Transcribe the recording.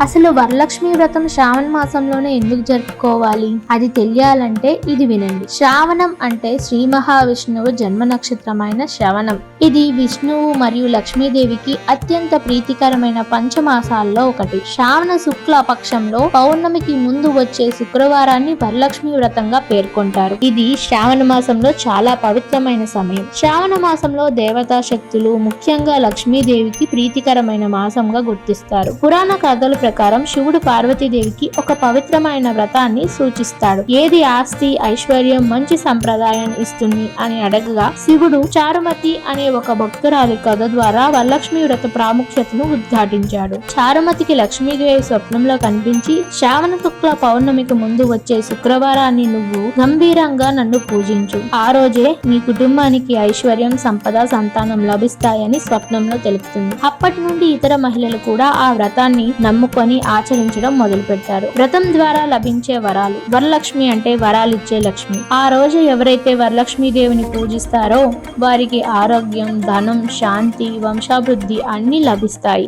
అసలు వరలక్ష్మి వ్రతం శ్రావణ మాసంలోనే ఎందుకు జరుపుకోవాలి? అది తెలియాలంటే ఇది వినండి. శ్రావణం అంటే శ్రీ మహావిష్ణువు జన్మ నక్షత్రమైన శ్రవణం. ఇది విష్ణువు మరియు లక్ష్మీదేవికి అత్యంత ప్రీతికరమైన పంచమాసాల్లో ఒకటి. శ్రావణ శుక్ల పక్షంలో పౌర్ణమికి ముందు వచ్చే శుక్రవారాన్ని వరలక్ష్మి వ్రతంగా పేర్కొంటారు. ఇది శ్రావణ మాసంలో చాలా పవిత్రమైన సమయం. శ్రావణ మాసంలో దేవతా శక్తులు ముఖ్యంగా లక్ష్మీదేవికి ప్రీతికరమైన మాసంగా గుర్తిస్తారు. పురాణ కథలు ప్రకారం శివుడు పార్వతీదేవికి ఒక పవిత్రమైన వ్రతాన్ని సూచిస్తాడు. ఏది ఆస్తి, ఐశ్వర్యం, మంచి సంప్రదాయాన్ని ఇస్తుంది అని అడగగా శివుడు చారుమతి అనే ఒక భక్తురాలి కథ ద్వారా వరలక్ష్మి వ్రత ప్రాముఖ్యతను ఉద్ఘాటించాడు. చారుమతికి లక్ష్మీదేవి స్వప్నంలో కనిపించి, శ్రావణ శుక్ల పౌర్ణమికి ముందు వచ్చే శుక్రవారాన్ని నువ్వు గంభీరంగా నన్ను పూజించు. ఆ రోజే నీ కుటుంబానికి ఐశ్వర్యం, సంపద, సంతానం లభిస్తాయని స్వప్నంలో తెలుపుతుంది. అప్పటి నుండి ఇతర మహిళలు కూడా ఆ వ్రతాన్ని నమ్ముకొని ఆచరించడం మొదలుపెట్టారు. వ్రతం ద్వారా లభించే వరాలు. వరలక్ష్మి అంటే వరాలిచ్చే లక్ష్మి. ఆ రోజు ఎవరైతే వరలక్ష్మీ దేవిని పూజిస్తారో వారికి ఆరోగ్యం, ధనం, శాంతి, వంశాభివృద్ధి అన్ని లభిస్తాయి.